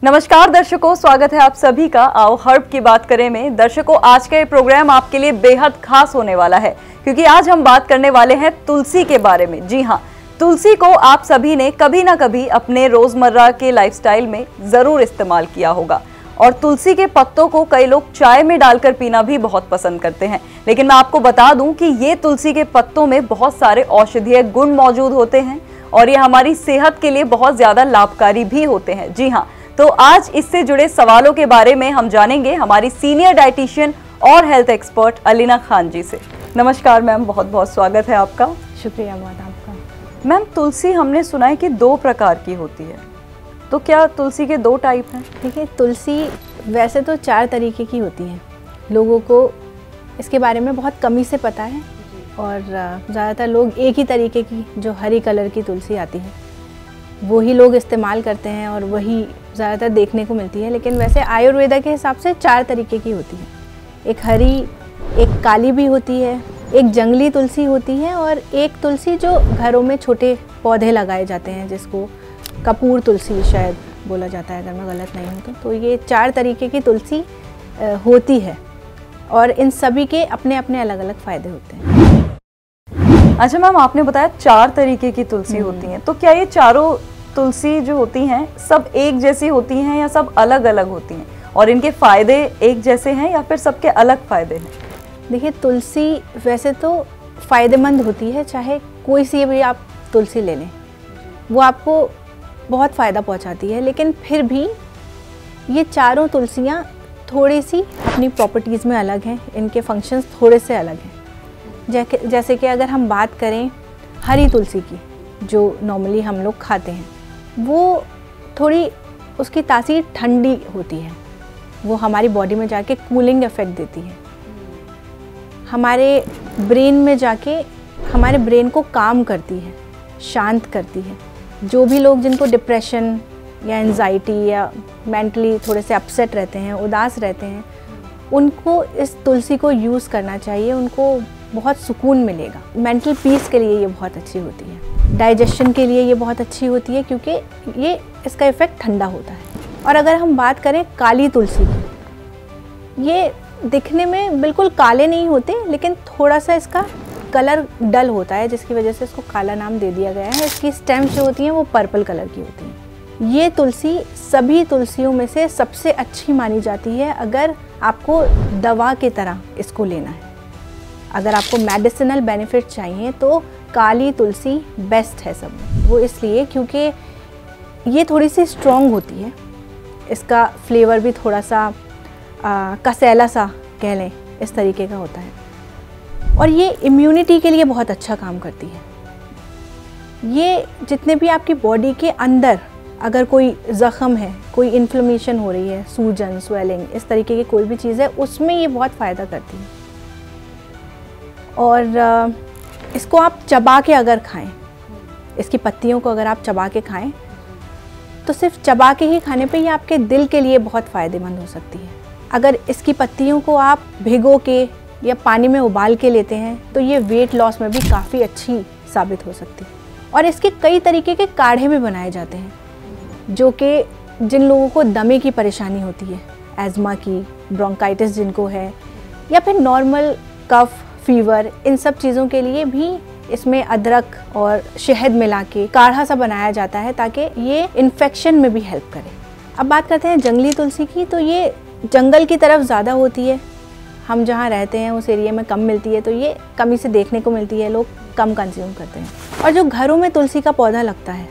नमस्कार दर्शकों, स्वागत है आप सभी का आओ हर्ब की बात करें में। दर्शकों, आज का ये प्रोग्राम आपके लिए बेहद खास होने वाला है क्योंकि आज हम बात करने वाले हैं तुलसी के बारे में। जी हाँ, तुलसी को आप सभी ने कभी ना कभी अपने रोजमर्रा के लाइफस्टाइल में जरूर इस्तेमाल किया होगा और तुलसी के पत्तों को कई लोग चाय में डालकर पीना भी बहुत पसंद करते हैं। लेकिन मैं आपको बता दूं कि ये तुलसी के पत्तों में बहुत सारे औषधीय गुण मौजूद होते हैं और ये हमारी सेहत के लिए बहुत ज्यादा लाभकारी भी होते हैं। जी हाँ, तो आज इससे जुड़े सवालों के बारे में हम जानेंगे हमारी सीनियर डाइटिशियन और हेल्थ एक्सपर्ट अलीना खान जी से। नमस्कार मैम, बहुत बहुत स्वागत है आपका। शुक्रिया बहुत आपका। मैम, तुलसी हमने सुना है कि 2 प्रकार की होती है, तो क्या तुलसी के 2 टाइप हैं? देखिए, तुलसी वैसे तो 4 तरीके की होती है। लोगों को इसके बारे में बहुत कमी से पता है और ज़्यादातर लोग एक ही तरीके की जो हरी कलर की तुलसी आती है वो ही लोग इस्तेमाल करते हैं और वही ज़्यादातर देखने को मिलती है। लेकिन वैसे आयुर्वेदा के हिसाब से 4 तरीके की होती है। एक हरी, एक काली भी होती है, एक जंगली तुलसी होती है और एक तुलसी जो घरों में छोटे पौधे लगाए जाते हैं जिसको कपूर तुलसी शायद बोला जाता है, अगर मैं गलत नहीं हूँ तो ये 4 तरीके की तुलसी होती है और इन सभी के अपने अपने अलग अलग फ़ायदे होते हैं। अच्छा मैम, आपने बताया 4 तरीके की तुलसी होती हैं, तो क्या ये चारों तुलसी जो होती हैं सब एक जैसी होती हैं या सब अलग अलग होती हैं और इनके फ़ायदे एक जैसे हैं या फिर सबके अलग फ़ायदे हैं? देखिए, तुलसी वैसे तो फ़ायदेमंद होती है, चाहे कोई सी भी आप तुलसी ले लें वो आपको बहुत फ़ायदा पहुंचाती है। लेकिन फिर भी ये चारों तुलसियां थोड़ी सी अपनी प्रॉपर्टीज़ में अलग हैं, इनके फंक्शंस थोड़े से अलग हैं। जैसे कि अगर हम बात करें हरी तुलसी की, जो नॉर्मली हम लोग खाते हैं, वो थोड़ी उसकी तासीर ठंडी होती है, वो हमारी बॉडी में जाके कूलिंग इफ़ेक्ट देती है, हमारे ब्रेन में जाके हमारे ब्रेन को काम करती है, शांत करती है। जो भी लोग जिनको डिप्रेशन या एंजाइटी या मेंटली थोड़े से अपसेट रहते हैं, उदास रहते हैं, उनको इस तुलसी को यूज़ करना चाहिए, उनको बहुत सुकून मिलेगा। मेंटल पीस के लिए ये बहुत अच्छी होती है, डाइजेशन के लिए ये बहुत अच्छी होती है क्योंकि ये इसका इफ़ेक्ट ठंडा होता है। और अगर हम बात करें काली तुलसी की, ये दिखने में बिल्कुल काले नहीं होते लेकिन थोड़ा सा इसका कलर डल होता है जिसकी वजह से इसको काला नाम दे दिया गया है। इसकी स्टेम्स जो होती हैं वो पर्पल कलर की होती हैं। ये तुलसी सभी तुलसियों में से सबसे अच्छी मानी जाती है अगर आपको दवा की तरह इसको लेना है। अगर आपको मेडिसिनल बेनिफिट चाहिए तो काली तुलसी बेस्ट है सब में। वो इसलिए क्योंकि ये थोड़ी सी स्ट्रॉन्ग होती है, इसका फ्लेवर भी थोड़ा सा कसेला सा कह लें इस तरीके का होता है और ये इम्यूनिटी के लिए बहुत अच्छा काम करती है। ये जितने भी आपकी बॉडी के अंदर अगर कोई ज़ख़म है, कोई इन्फ्लेमेशन हो रही है, सूजन, स्वेलिंग, इस तरीके की कोई भी चीज़ है, उसमें ये बहुत फ़ायदा करती है। और इसको आप चबा के अगर खाएं, इसकी पत्तियों को अगर आप चबा के खाएं तो सिर्फ चबा के ही खाने पे ये आपके दिल के लिए बहुत फ़ायदेमंद हो सकती है। अगर इसकी पत्तियों को आप भिगो के या पानी में उबाल के लेते हैं तो ये वेट लॉस में भी काफ़ी अच्छी साबित हो सकती है। और इसके कई तरीके के काढ़े भी बनाए जाते हैं जो कि जिन लोगों को दमे की परेशानी होती है, एज़मा की, ब्रोंकाइटिस जिनको है, या फिर नॉर्मल कफ, फीवर, इन सब चीज़ों के लिए भी इसमें अदरक और शहद मिला के काढ़ा सा बनाया जाता है ताकि ये इन्फेक्शन में भी हेल्प करे। अब बात करते हैं जंगली तुलसी की, तो ये जंगल की तरफ ज़्यादा होती है, हम जहाँ रहते हैं उस एरिया में कम मिलती है, तो ये कमी से देखने को मिलती है, लोग कम कंज्यूम करते हैं। और जो घरों में तुलसी का पौधा लगता है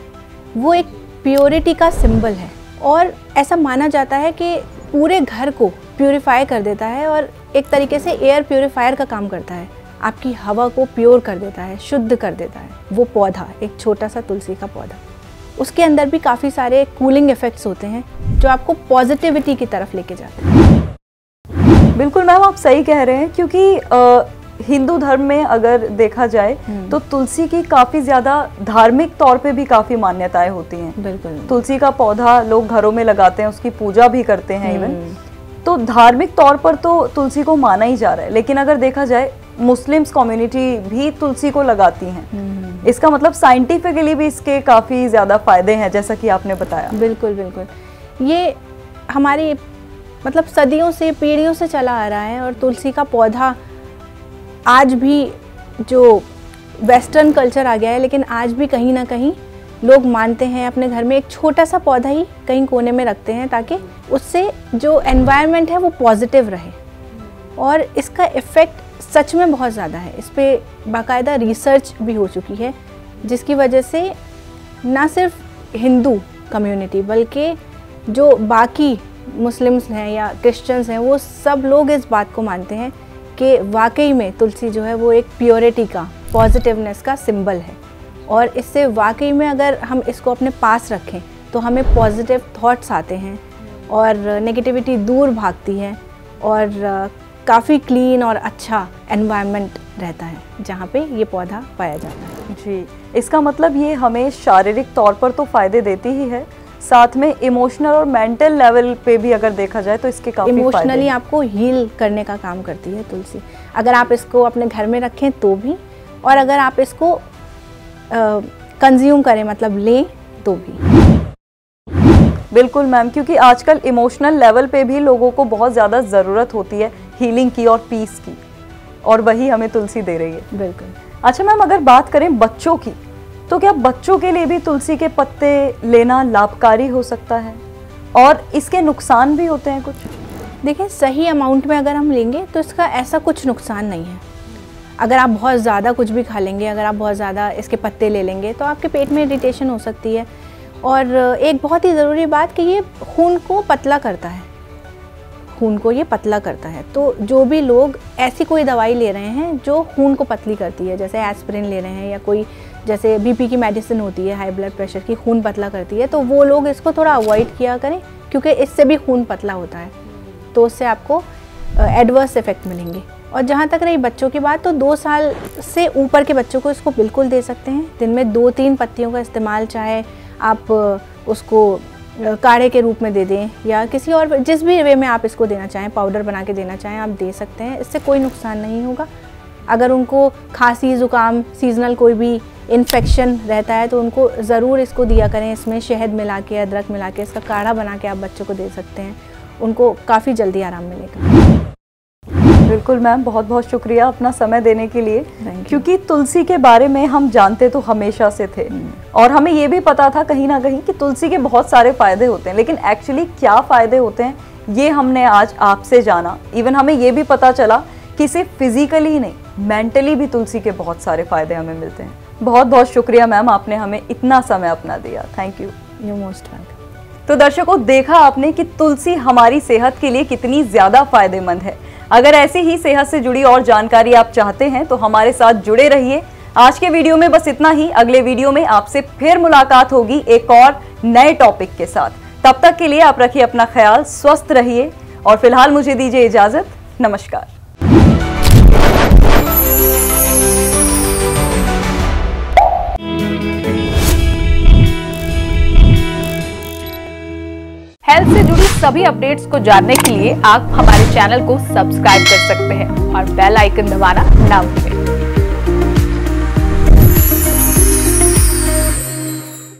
वो एक प्योरिटी का सिंबल है और ऐसा माना जाता है कि पूरे घर को प्योरीफाई कर देता है और एक तरीके से एयर प्योरीफायर का काम करता है, आपकी हवा को प्योर कर देता है, शुद्ध कर देता है। वो पौधा, एक छोटा सा तुलसी का पौधा, उसके अंदर भी काफ़ी सारे कूलिंग इफ़ेक्ट्स होते हैं जो आपको पॉजिटिविटी की तरफ लेके जाते हैं। बिल्कुल मैम, आप सही कह रहे हैं क्योंकि हिंदू धर्म में अगर देखा जाए तो तुलसी की काफ़ी ज़्यादा धार्मिक तौर पे भी काफ़ी मान्यताएं होती हैं। बिल्कुल, तुलसी का पौधा लोग घरों में लगाते हैं, उसकी पूजा भी करते हैं इवन, तो धार्मिक तौर पर तो तुलसी को माना ही जा रहा है। लेकिन अगर देखा जाए मुस्लिम्स कम्युनिटी भी तुलसी को लगाती हैं, इसका मतलब साइंटिफिकली भी इसके काफ़ी ज़्यादा फायदे हैं जैसा कि आपने बताया। बिल्कुल बिल्कुल, ये हमारी मतलब सदियों से, पीढ़ियों से चला आ रहा है। और तुलसी का पौधा आज भी, जो वेस्टर्न कल्चर आ गया है, लेकिन आज भी कहीं ना कहीं लोग मानते हैं, अपने घर में एक छोटा सा पौधा ही कहीं कोने में रखते हैं ताकि उससे जो एनवायरनमेंट है वो पॉजिटिव रहे। और इसका इफ़ेक्ट सच में बहुत ज़्यादा है। इस पर बाकायदा रिसर्च भी हो चुकी है, जिसकी वजह से ना सिर्फ हिंदू कम्युनिटी बल्कि जो बाकी मुस्लिम्स हैं या क्रिश्चियंस हैं, वो सब लोग इस बात को मानते हैं कि वाकई में तुलसी जो है वो एक प्योरिटी का, पॉजिटिवनेस का सिंबल है। और इससे वाकई में अगर हम इसको अपने पास रखें तो हमें पॉजिटिव थॉट्स आते हैं और नेगेटिविटी दूर भागती है और काफ़ी क्लीन और अच्छा एनवायरनमेंट रहता है जहाँ पे ये पौधा पाया जाता है। जी, इसका मतलब ये हमें शारीरिक तौर पर तो फ़ायदे देती ही है, साथ में इमोशनल और मेंटल लेवल पे भी अगर देखा जाए तो इसके काफ़ी इमोशनली आपको हील करने का काम करती है तुलसी, अगर आप इसको अपने घर में रखें तो भी, और अगर आप इसको कंज्यूम करें मतलब लें तो भी। बिल्कुल मैम, क्योंकि आजकल इमोशनल लेवल पे भी लोगों को बहुत ज़्यादा ज़रूरत होती है हीलिंग की और पीस की, और वही हमें तुलसी दे रही है। बिल्कुल। अच्छा मैम, अगर बात करें बच्चों की, तो क्या बच्चों के लिए भी तुलसी के पत्ते लेना लाभकारी हो सकता है, और इसके नुकसान भी होते हैं कुछ? देखिए, सही अमाउंट में अगर हम लेंगे तो इसका ऐसा कुछ नुकसान नहीं है। अगर आप बहुत ज़्यादा कुछ भी खा लेंगे, अगर आप बहुत ज़्यादा इसके पत्ते ले लेंगे तो आपके पेट में इरिटेशन हो सकती है। और एक बहुत ही ज़रूरी बात कि ये खून को पतला करता है, खून को ये पतला करता है। तो जो भी लोग ऐसी कोई दवाई ले रहे हैं जो खून को पतली करती है, जैसे एस्पिरिन ले रहे हैं या कोई जैसे बीपी की मेडिसिन होती है, हाई ब्लड प्रेशर की, खून पतला करती है, तो वो लोग इसको थोड़ा अवॉइड किया करें, क्योंकि इससे भी खून पतला होता है, तो उससे आपको एडवर्स इफ़ेक्ट मिलेंगे। और जहाँ तक रही बच्चों की बात, तो 2 साल से ऊपर के बच्चों को इसको बिल्कुल दे सकते हैं। दिन में 2-3 पत्तियों का इस्तेमाल, चाहे आप उसको काढ़े के रूप में दे दें या किसी और जिस भी वे में आप इसको देना चाहें, पाउडर बना के देना चाहें, आप दे सकते हैं। इससे कोई नुकसान नहीं होगा। अगर उनको खांसी, ज़ुकाम, सीजनल कोई भी इन्फेक्शन रहता है तो उनको ज़रूर इसको दिया करें। इसमें शहद मिला के, अदरक मिला के इसका काढ़ा बना के आप बच्चों को दे सकते हैं, उनको काफ़ी जल्दी आराम मिलेगा। बिल्कुल मैम, बहुत बहुत शुक्रिया अपना समय देने के लिए, क्योंकि तुलसी के बारे में हम जानते तो हमेशा से थे और हमें ये भी पता था कहीं ना कहीं कि तुलसी के बहुत सारे फ़ायदे होते हैं, लेकिन एक्चुअली क्या फ़ायदे होते हैं ये हमने आज आपसे जाना। इवन हमें ये भी पता चला कि सिर्फ फिजिकली ही नहीं, मेंटली भी तुलसी के बहुत सारे फ़ायदे हमें मिलते हैं। बहुत बहुत शुक्रिया मैम, आपने हमें इतना समय अपना दिया। Thank you. You most welcome. तो दर्शकों, देखा आपने कि तुलसी हमारी सेहत के लिए कितनी ज़्यादा फायदेमंद है। अगर ऐसी ही सेहत से जुड़ी और जानकारी आप चाहते हैं तो हमारे साथ जुड़े रहिए। आज के वीडियो में बस इतना ही। अगले वीडियो में आपसे फिर मुलाकात होगी एक और नए टॉपिक के साथ। तब तक के लिए आप रखिए अपना ख्याल, स्वस्थ रहिए और फिलहाल मुझे दीजिए इजाजत। नमस्कार। हेल्थ से जुड़ी सभी अपडेट्स को जानने के लिए आप हमारे चैनल को सब्सक्राइब कर सकते हैं और बेल आइकन दबाना ना भूलें।